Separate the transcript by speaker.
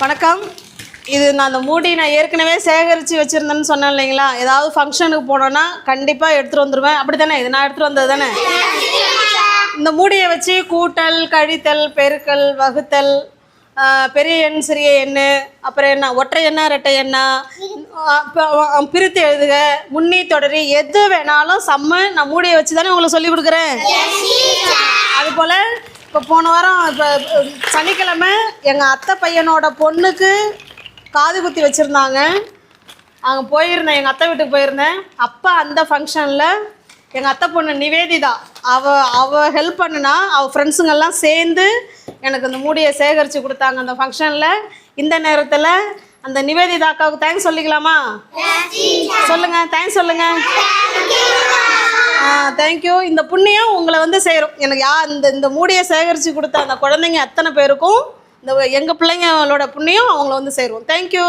Speaker 1: வணக்கம். இது நான் அந்த மூடி நான் ஏற்கனவே சேகரித்து வச்சுருந்தேன்னு சொன்னேன் இல்லைங்களா? ஏதாவது ஃபங்க்ஷனுக்கு போனோன்னா கண்டிப்பாக எடுத்துகிட்டு வந்துடுவேன். அப்படி தானே? இது நான் எடுத்துகிட்டு வந்தது தானே? இந்த மூடியை வச்சு கூட்டல், கழித்தல், பெருக்கல், வகுத்தல், பெரிய எண், சிறிய எண், அப்புறம் என்ன ஒற்றை எண்ணா ரெட்டை எண்ணா, பிரித்து எழுதுக, முன்னி தொடரி, எது வேணாலும் சம்ம நான் மூடியை வச்சு தானே உங்களுக்கு சொல்லிக் கொடுக்குறேன். அதுபோல் இப்போ போன வாரம் இப்போ சனிக்கிழமை எங்கள் அத்தை பையனோட பொண்ணுக்கு காது குத்தி வச்சுருந்தாங்க. அங்கே போயிருந்தேன், எங்கள் அத்தை வீட்டுக்கு போயிருந்தேன். அப்போ அந்த ஃபங்க்ஷனில் எங்கள் அத்தை பொண்ணு நிவேதிதா அவள் ஹெல்ப் பண்ணுனா, அவள் ஃப்ரெண்ட்ஸுங்கெல்லாம் சேர்ந்து எனக்கு இந்த மூடியை சேகரித்து கொடுத்தாங்க அந்த ஃபங்க்ஷனில். இந்த நேரத்தில் அந்த நிவேதிதா அக்காவுக்கு தேங்க்ஸ் சொல்லிக்கலாமா? சொல்லுங்கள், தேங்க்ஸ் சொல்லுங்கள். தேங்க்யூ. இந்த புண்ணியம் உங்களை வந்து சேரும். எனக்கு இந்த மூடியை சேகரித்து கொடுத்த அந்த குழந்தைங்க அத்தனை பேருக்கும் இந்த எங்கள் பிள்ளைங்களோட புண்ணியம் அவங்கள வந்து சேருவோம். தேங்க்யூ.